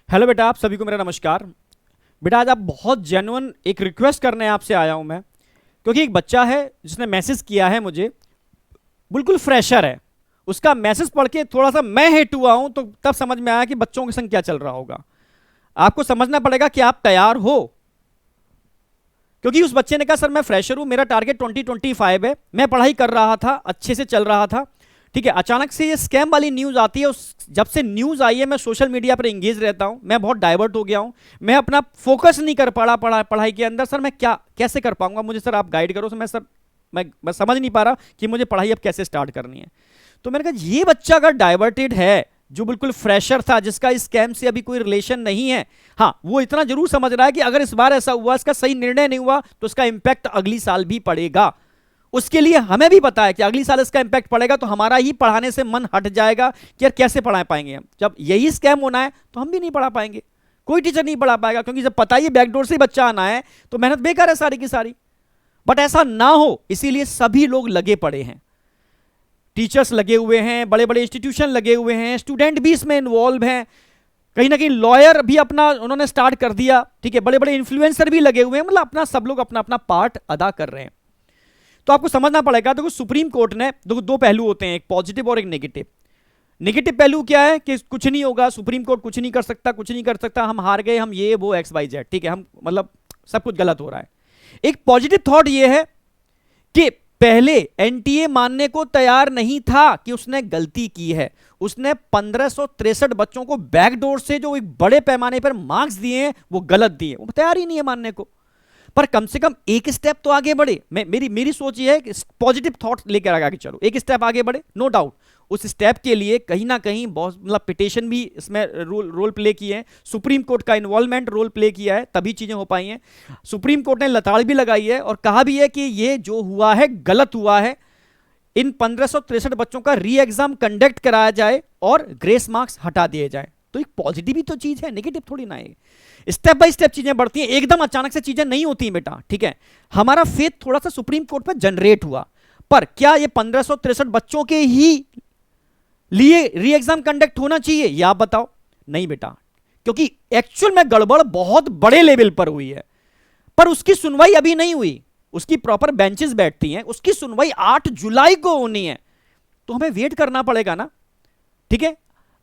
Hello बेटा, आप सभी को मेरा नमस्कार। बेटा आज आप बहुत जेन्युइन एक रिक्वेस्ट करने आपसे आया हूं मैं, क्योंकि एक बच्चा है जिसने मैसेज किया है मुझे, बिल्कुल फ्रेशर है। उसका मैसेज पढ़ के थोड़ा सा मैं हिट हुआ हूं, तो तब समझ में आया कि बच्चों के संग क्या चल रहा होगा। आपको समझना पड़ेगा कि आप तैयार हो, क्योंकि उस बच्चे ने कहा सर मैं फ्रेशर हूं, मेरा टारगेट 2025 है, मैं पढ़ाई कर रहा था, अच्छे से चल रहा था। ठीक है, अचानक से ये स्कैम वाली न्यूज आती है। जब से न्यूज आई है मैं सोशल मीडिया पर एंगेज रहता हूं, मैं बहुत डाइवर्ट हो गया हूं, मैं अपना फोकस नहीं कर पा रहा पढ़ाई के अंदर। सर मैं क्या कैसे कर पाऊंगा, मुझे सर आप गाइड करो। सर मैं समझ नहीं पा रहा कि मुझे पढ़ाई अब कैसे स्टार्ट करनी है। तो मैंने कहा ये बच्चा अगर डाइवर्टेड है, जो बिल्कुल फ्रेशर था, जिसका इस स्कैम से अभी कोई रिलेशन नहीं है, हाँ वो इतना जरूर समझ रहा है कि अगर इस बार ऐसा हुआ, इसका सही निर्णय नहीं हुआ, तो इसका इंपैक्ट अगली साल भी पड़ेगा। उसके लिए हमें भी पता है कि अगली साल इसका इंपैक्ट पड़ेगा, तो हमारा ही पढ़ाने से मन हट जाएगा कि यार कैसे पढ़ा पाएंगे हम। जब यही स्कैम होना है तो हम भी नहीं पढ़ा पाएंगे, कोई टीचर नहीं पढ़ा पाएगा, क्योंकि जब पता ही बैकडोर से बच्चा आना है तो मेहनत बेकार है सारी की सारी। बट ऐसा ना हो, इसीलिए सभी लोग लगे पड़े हैं। टीचर्स लगे हुए हैं, बड़े बड़े इंस्टीट्यूशन लगे हुए हैं, स्टूडेंट भी इसमें इन्वॉल्व हैं, कहीं ना कहीं लॉयर भी अपना उन्होंने स्टार्ट कर दिया। ठीक है, बड़े बड़े इन्फ्लुएंसर भी लगे हुए हैं, मतलब अपना सब लोग अपना अपना पार्ट अदा कर रहे हैं। तो आपको समझना पड़ेगा, देखो सुप्रीम कोर्ट ने दो पहलू होते हैं, एक पॉजिटिव और एक नेगेटिव। नेगेटिव पहलू क्या है कि कुछ नहीं होगा, सुप्रीम कोर्ट कुछ नहीं कर सकता, कुछ नहीं कर सकता, हम हार गए, हम ये वो एक्स वाई जेड, ठीक है, हम मतलब सब कुछ गलत हो रहा है। एक पॉजिटिव थॉट ये है कि पहले एनटीए मानने को तैयार नहीं था कि उसने गलती की है। उसने 1563 बच्चों को बैकडोर से जो एक बड़े पैमाने पर मार्क्स दिए हैं वो गलत दिए, वो तैयार ही नहीं है मानने को। पर कम से कम एक स्टेप तो आगे बढ़े। मेरी सोच ये है कि पॉजिटिव थॉट लेकर आगे चलो, एक स्टेप आगे बढ़े, नो डाउट। उस स्टेप के लिए कहीं ना कहीं बहुत मतलब पिटिशन भी इसमें रोल प्ले किए हैं, सुप्रीम कोर्ट का इन्वॉल्वमेंट रोल प्ले किया है, तभी चीजें हो पाई हैं। सुप्रीम कोर्ट ने लताड़ भी लगाई है और कहा भी है कि ये जो हुआ है गलत हुआ है। इन 1563 बच्चों का री एग्जाम कंडक्ट कराया जाए और ग्रेस मार्क्स हटा दिए जाए। तो एक पॉजिटिव ही तो चीज है, नेगेटिव थोड़ी ना है। स्टेप बाय स्टेप चीजें बढ़ती हैं, एकदम अचानक से चीजें नहीं होती बेटा। ठीक है, हमारा फेथ थोड़ा सा सुप्रीम कोर्ट पर जनरेट हुआ, पर क्या ये 1563 बच्चों के ही लिए री एग्जाम कंडक्ट होना चाहिए, ये आप बताओ। नहीं बेटा, क्योंकि एक्चुअल में गड़बड़ बहुत बड़े लेवल पर हुई है, पर उसकी सुनवाई अभी नहीं हुई। उसकी प्रॉपर बेंचेस बैठती हैं, उसकी सुनवाई 8 जुलाई को होनी है, तो हमें वेट करना पड़ेगा ना। ठीक है,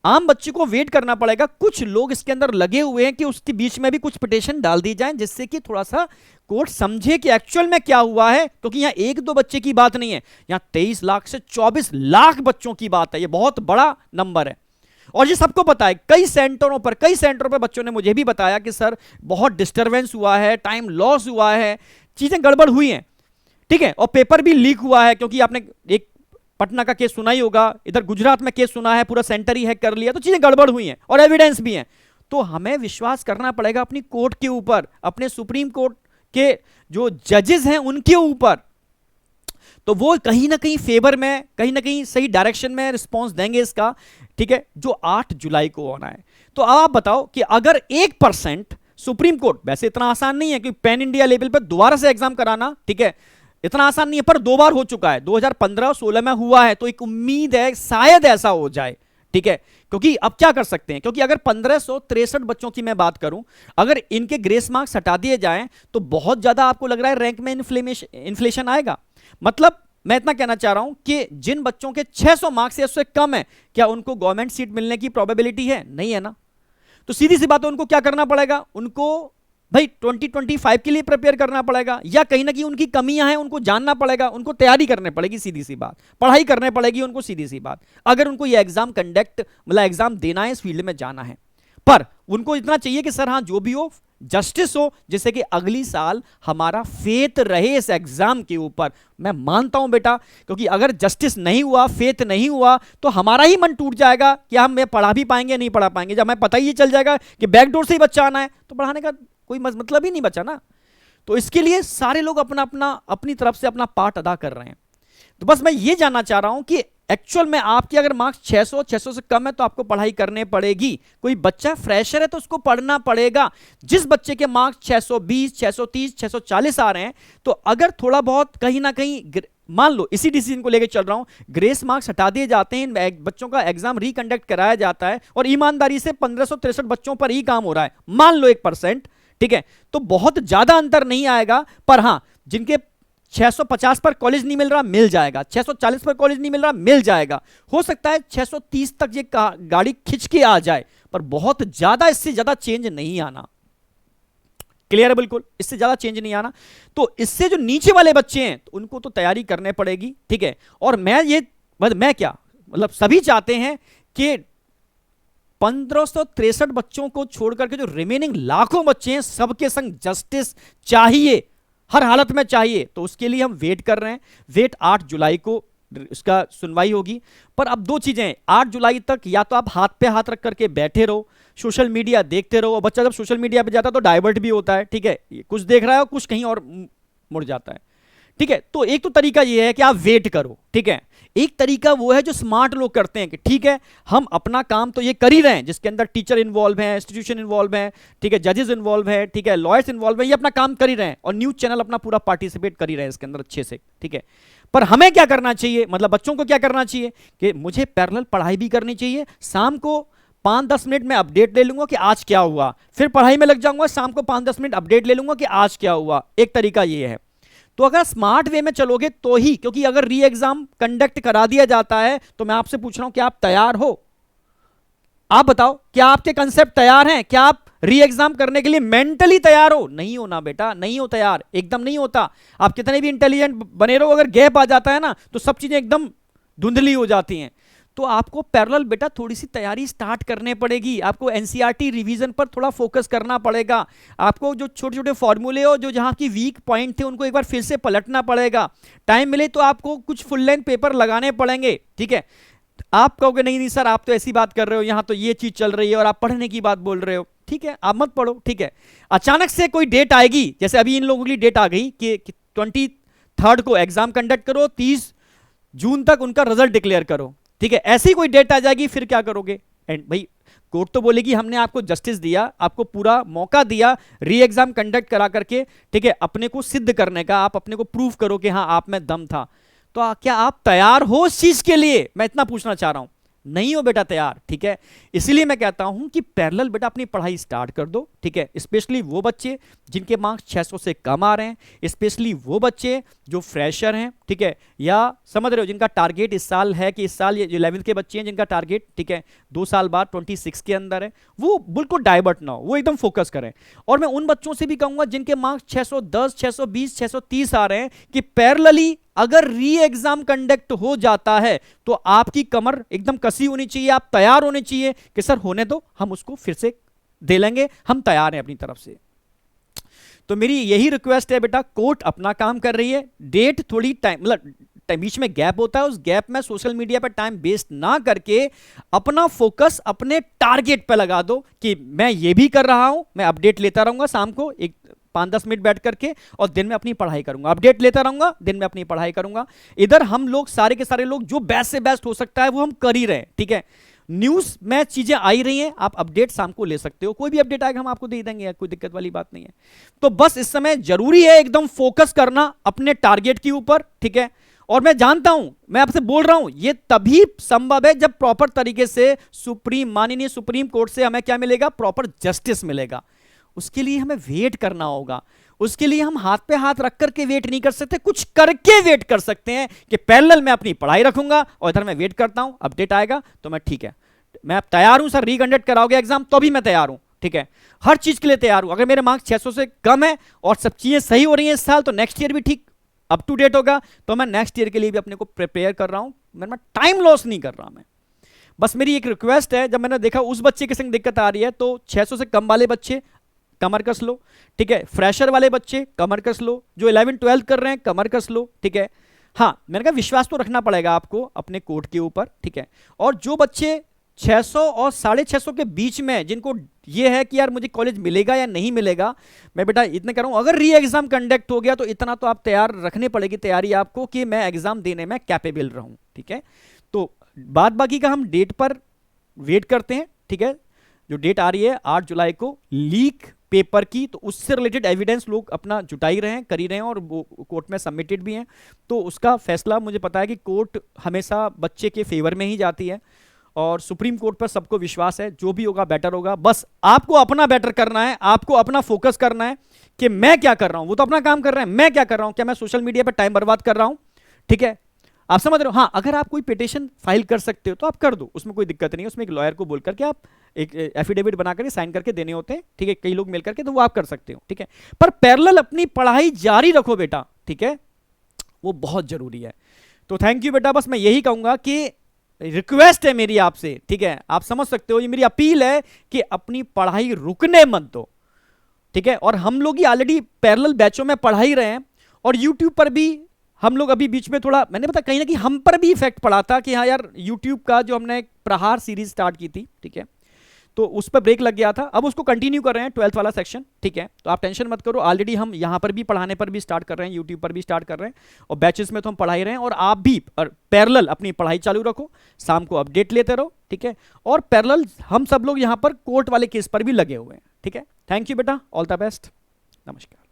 आम बच्चे को वेट करना पड़ेगा। कुछ लोग इसके अंदर लगे हुए हैं कि उसके बीच में भी कुछ पिटिशन डाल दी जाए, जिससे कि थोड़ा सा कोर्ट समझे कि एक्चुअल में क्या हुआ है, क्योंकि यहां एक दो बच्चे की बात नहीं है, यहां 23 लाख से 24 लाख बच्चों की बात है। यह बहुत बड़ा नंबर है और ये सबको पता है। कई सेंटरों पर बच्चों ने मुझे भी बताया कि सर बहुत डिस्टर्बेंस हुआ है, टाइम लॉस हुआ है, चीजें गड़बड़ हुई हैं। ठीक है, और पेपर भी लीक हुआ है, क्योंकि आपने एक पटना का केस सुना ही होगा, इधर गुजरात में केस सुना है, पूरा सेंटर ही हैक कर लिया, तो चीजें गड़बड़ हुई हैं और एविडेंस भी हैं। तो हमें विश्वास करना पड़ेगा अपनी कोर्ट के ऊपर, अपने सुप्रीम कोर्ट के जो जजेस हैं उनके ऊपर। तो वो कहीं ना कहीं फेवर में, कहीं ना कहीं सही डायरेक्शन में रिस्पॉन्स देंगे इसका। ठीक है, जो 8 जुलाई को होना है। तो अब आप बताओ कि अगर 1% सुप्रीम कोर्ट, वैसे इतना आसान नहीं है कि पैन इंडिया लेवल पर दोबारा से एग्जाम कराना, ठीक है, इतना आसान नहीं है, पर 2 बार हो चुका है, 2015 और 16 में हुआ है, तो एक उम्मीद है शायद ऐसा हो जाए। ठीक है, क्योंकि अब क्या कर सकते हैं, क्योंकि अगर 1563 बच्चों की मैं बात करूं, अगर इनके ग्रेस मार्क्स हटा दिए जाएं तो बहुत ज्यादा आपको लग रहा है रैंक में इन्फ्लेशन आएगा। मतलब मैं इतना कहना चाह रहा हूं कि जिन बच्चों के 600 मार्क्स या उससे कम है, क्या उनको गवर्नमेंट सीट मिलने की प्रोबेबिलिटी है? नहीं है ना। तो सीधी सी बात है, उनको क्या करना पड़ेगा, उनको भाई 2025 के लिए प्रिपेयर करना पड़ेगा, या कहीं ना कहीं उनकी कमियां हैं उनको जानना पड़ेगा, उनको तैयारी करनी पड़ेगी, सीधी सी बात, पढ़ाई करनी पड़ेगी उनको, सीधी सी बात, अगर उनको ये एग्जाम कंडक्ट मतलब एग्जाम देना है, इस फील्ड में जाना है। पर उनको इतना चाहिए कि सर हाँ जो भी हो जस्टिस हो, जिससे कि अगली साल हमारा फेथ रहे इस एग्जाम के ऊपर। मैं मानता हूं बेटा, क्योंकि अगर जस्टिस नहीं हुआ, फेथ नहीं हुआ, तो हमारा ही मन टूट जाएगा कि हम पढ़ा भी पाएंगे नहीं पढ़ा पाएंगे। जब हमें पता ही चल जाएगा कि बैकडोर से ही बच्चा आना है, तो पढ़ाने का कोई मतलब ही नहीं बचा ना। तो इसके लिए सारे लोग अपना अपना अपनी तरफ से अपना पार्ट अदा कर रहे हैं। तो बस मैं ये जानना चाह रहा हूं कि एक्चुअल में आपके अगर मार्क्स 600 से कम है तो आपको पढ़ाई करने पड़ेगी। कोई बच्चा फ्रेशर है तो उसको पढ़ना पड़ेगा। जिस बच्चे के मार्क्स 620, 630, 640 आ रहे हैं, तो अगर थोड़ा बहुत कहीं ना कहीं मान लो इसी डिसीजन को लेकर चल रहा हूं, ग्रेस मार्क्स हटा दिए जाते हैं, बच्चों का एग्जाम रिकंडक्ट कराया जाता है और ईमानदारी से 1563 बच्चों पर ही काम हो रहा है, मान लो 1%, ठीक है, तो बहुत ज्यादा अंतर नहीं आएगा। पर हां, जिनके 650 पर कॉलेज नहीं मिल रहा, मिल जाएगा, 640 पर कॉलेज नहीं मिल रहा, मिल जाएगा, हो सकता है 630 तक ये गाड़ी खिंच के आ जाए, पर बहुत ज्यादा, इससे ज्यादा चेंज नहीं आना। क्लियर है? बिल्कुल, इससे ज्यादा चेंज नहीं आना। तो इससे जो नीचे वाले बच्चे हैं तो उनको तो तैयारी करने पड़ेगी, ठीक है। और मैं क्या मतलब सभी चाहते हैं कि 1563 बच्चों को छोड़कर के जो रिमेनिंग लाखों बच्चे हैं सबके संग जस्टिस चाहिए, हर हालत में चाहिए। तो उसके लिए हम वेट कर रहे हैं, वेट 8 जुलाई को इसका सुनवाई होगी। पर अब दो चीजें, 8 जुलाई तक या तो आप हाथ पे हाथ रख करके बैठे रहो, सोशल मीडिया देखते रहो, और बच्चा जब सोशल मीडिया पे जाता है तो डाइवर्ट भी होता है, ठीक है, कुछ देख रहा है और कुछ कहीं और मुड़ जाता है, ठीक है। तो एक तो तरीका यह है कि आप वेट करो, ठीक है। एक तरीका वो है जो स्मार्ट लोग करते हैं कि ठीक है, हम अपना काम तो ये कर ही रहे हैं, जिसके अंदर टीचर इन्वॉल्व है, इंस्टीट्यूशन इन्वॉल्व है, ठीक है, जजेस इन्वॉल्व है, ठीक है, लॉयर्स इन्वॉल्व है, ये अपना काम कर ही रहे हैं, और न्यूज चैनल अपना पूरा पार्टिसिपेट कर ही रहे हैं इसके अंदर अच्छे से, ठीक है। पर हमें क्या करना चाहिए, मतलब बच्चों को क्या करना चाहिए कि मुझे पैरेलल पढ़ाई भी करनी चाहिए, शाम को 5-10 मिनट में अपडेट ले लूंगा कि आज क्या हुआ, फिर पढ़ाई में लग जाऊंगा, शाम को 5-10 मिनट अपडेट ले लूंगा कि आज क्या हुआ। एक तरीका ये है। तो अगर स्मार्ट वे में चलोगे तो ही, क्योंकि अगर री एग्जाम कंडक्ट करा दिया जाता है तो मैं आपसे पूछ रहा हूं, क्या आप तैयार हो? आप बताओ, क्या आपके कंसेप्ट तैयार हैं? क्या आप री एग्जाम करने के लिए मेंटली तैयार हो? नहीं हो ना बेटा, नहीं हो तैयार, एकदम नहीं होता। आप कितने भी इंटेलिजेंट बने रहो, अगर गैप आ जाता है ना तो सब चीजें एकदम धुंधली हो जाती हैं। तो आपको पैरेलल बेटा थोड़ी सी तैयारी स्टार्ट करने पड़ेगी, आपको एनसीईआरटी रिवीजन पर थोड़ा फोकस करना पड़ेगा, आपको जो छोटे छोटे फॉर्मूले हो, जो जहां की वीक पॉइंट थे, उनको एक बार फिर से पलटना पड़ेगा। टाइम मिले तो आपको कुछ फुल लेंथ पेपर लगाने पड़ेंगे, ठीक है। आप कहोगे नहीं नहीं सर, आप तो ऐसी बात कर रहे हो, यहां तो ये चीज चल रही है और आप पढ़ने की बात बोल रहे हो, ठीक है, आप मत पढ़ो, ठीक है। अचानक से कोई डेट आएगी, जैसे अभी इन लोगों की डेट आ गई कि 23 को एग्जाम कंडक्ट करो, 30 जून तक उनका रिजल्ट डिक्लेयर करो, ठीक है, ऐसी कोई डेट आ जाएगी, फिर क्या करोगे? एंड भाई कोर्ट तो बोलेगी हमने आपको जस्टिस दिया, आपको पूरा मौका दिया री एग्जाम कंडक्ट करा करके, ठीक है, अपने को सिद्ध करने का, आप अपने को प्रूव करो कि हाँ आप में दम था। तो क्या आप तैयार हो उस चीज के लिए? मैं इतना पूछना चाह रहा हूं। नहीं हो बेटा तैयार, ठीक है। इसीलिए मैं कहता हूं कि पैरेलल बेटा अपनी पढ़ाई स्टार्ट कर दो, ठीक है। स्पेशली वो बच्चे जिनके मार्क्स 600 से कम आ रहे हैं, स्पेशली वो बच्चे जो फ्रेशर हैं, ठीक है, या समझ रहे हो जिनका टारगेट इस साल है कि इस साल ये 11th के बच्चे हैं जिनका टारगेट, ठीक है, 2 साल बाद 26 के अंदर है, वो बिल्कुल डाइवर्ट ना हो, वो एकदम फोकस करें। और मैं उन बच्चों से भी कहूंगा जिनके मार्क्स 610, 620, 630 आ रहे हैं कि पैरेलली अगर री एग्जाम कंडक्ट हो जाता है तो आपकी कमर एकदम कसी होनी चाहिए, आप तैयार होने चाहिए कि सर होने दो, हम उसको फिर से दे लेंगे, हम तैयार हैं अपनी तरफ से। तो मेरी यही रिक्वेस्ट है बेटा, कोर्ट अपना काम कर रही है, डेट थोड़ी टाइम मतलब बीच में गैप होता है, उस गैप में सोशल मीडिया पर टाइम वेस्ट ना करके अपना फोकस अपने टारगेट पे लगा दो कि मैं ये भी कर रहा हूं, मैं अपडेट लेता रहूंगा शाम को एक 5-10 मिनट बैठ करके, और दिन में अपनी पढ़ाई करूंगा, अपडेट लेता रहूंगा, दिन में अपनी पढ़ाई करूंगा। इधर हम लोग सारे के सारे लोग जो बेस्ट से बेस्ट हो सकता है वो हम कर ही रहे हैं, ठीक है। न्यूज में चीजें आई रही हैं, आप अपडेट शाम को ले सकते हो, कोई भी अपडेट आएगा हम आपको दे देंगे, कोई दिक्कत वाली बात नहीं है। तो बस इस समय जरूरी है एकदम फोकस करना अपने टारगेट के ऊपर, ठीक है। और मैं जानता हूं, मैं आपसे बोल रहा हूं, ये तभी संभव है जब प्रॉपर तरीके से माननीय सुप्रीम कोर्ट से हमें क्या मिलेगा? प्रॉपर जस्टिस मिलेगा। उसके लिए हमें वेट करना होगा, उसके लिए हम हाथ पे हाथ रख करके वेट नहीं कर सकते, कुछ करके वेट कर सकते हैं कि पैरेलल में अपनी पढ़ाई रखूंगा और इधर मैं वेट करता हूं, अपडेट आएगा तो मैं ठीक है, मैं तैयार हूं सर, रिकंडक्ट कराओगे एग्जाम तो भी मैं तैयार हूं, ठीक है, हर चीज के लिए तैयार हूं। अगर मेरे मार्क्स 600 से कम है और सब चीजें सही हो रही हैं इस साल, तो नेक्स्ट ईयर भी ठीक अप टू डेट होगा, तो मैं नेक्स्ट ईयर के लिए भी अपने को प्रिपेयर कर रहा हूं, मैं टाइम लॉस नहीं कर रहा। मैं बस मेरी एक रिक्वेस्ट है, जब मैंने देखा उस बच्चे के संग दिक्कत आ रही है तो 600 से कम वाले बच्चे कमर कस लो, ठीक है, फ्रेशर वाले बच्चे कमर कस लो, जो 11-12 कर रहे हैं कमर कस लो, ठीक है। हाँ मैंने कहा विश्वास तो रखना पड़ेगा आपको अपने कोर्ट के ऊपर, ठीक है। और जो बच्चे 600 और 650 के बीच में, जिनको ये है कि यार मुझे कॉलेज मिलेगा या नहीं मिलेगा, मैं बेटा इतना कह रहा हूं, अगर री एग्जाम कंडक्ट हो गया तो इतना तो आप तैयार रखने पड़ेगी तैयारी आपको कि मैं एग्जाम देने में कैपेबल रहूं, ठीक है। तो बाद बाकी का हम डेट पर वेट करते हैं, ठीक है। जो डेट आ रही है 8 जुलाई को, लीक पेपर की, तो उससे रिलेटेड एविडेंस लोग अपना जुटाई रहे हैं, कर ही रहे हैं, और वो कोर्ट में सबमिटेड भी हैं। तो उसका फैसला मुझे पता है कि कोर्ट हमेशा बच्चे के फेवर में ही जाती है, और सुप्रीम कोर्ट पर सबको विश्वास है, जो भी होगा बेटर होगा। बस आपको अपना बेटर करना है, आपको अपना फोकस करना है कि मैं क्या कर रहा हूं। वो तो अपना काम कर रहे हैं, मैं क्या कर रहा हूं, क्या मैं सोशल मीडिया पर टाइम बर्बाद कर रहा हूं? ठीक है, आप समझ रहे हो? हाँ, अगर आप कोई पिटिशन फाइल कर सकते हो तो आप कर दो, उसमें कोई दिक्कत नहीं है। उसमें एक लॉयर को बोल करके आप एक एफिडेविट बना करके साइन करके देने होते हैं, ठीक है, कई लोग मिल करके, तो वो आप कर सकते हो, ठीक है। पर पैरेलल अपनी पढ़ाई जारी रखो बेटा, ठीक है, वो बहुत जरूरी है। तो थैंक यू बेटा, बस मैं यही कहूंगा कि रिक्वेस्ट है मेरी आपसे, ठीक है, आप समझ सकते हो, ये मेरी अपील है कि अपनी पढ़ाई रुकने मत दो, ठीक है। और हम लोग ही ऑलरेडी पैरेलल बैचों में पढ़ा ही रहे हैं, और यूट्यूब पर भी हम लोग अभी बीच में थोड़ा, मैंने पता कहीं ना कहीं हम पर भी इफेक्ट पड़ा था कि हाँ यार, यूट्यूब का जो हमने एक प्रहार सीरीज स्टार्ट की थी, ठीक है, तो उस पर ब्रेक लग गया था। अब उसको कंटिन्यू कर रहे हैं 12th वाला सेक्शन, ठीक है। तो आप टेंशन मत करो, ऑलरेडी हम यहाँ पर भी पढ़ाने पर भी स्टार्ट कर रहे हैं, यूट्यूब पर भी स्टार्ट कर रहे हैं, और बैचेस में तो हम पढ़ा ही रहे हैं। और आप भी पैरेलल अपनी पढ़ाई चालू रखो, शाम को अपडेट लेते रहो, ठीक है। और पैरेलल हम सब लोग यहाँ पर कोर्ट वाले केस पर भी लगे हुए हैं, ठीक है। थैंक यू बेटा, ऑल द बेस्ट, नमस्कार।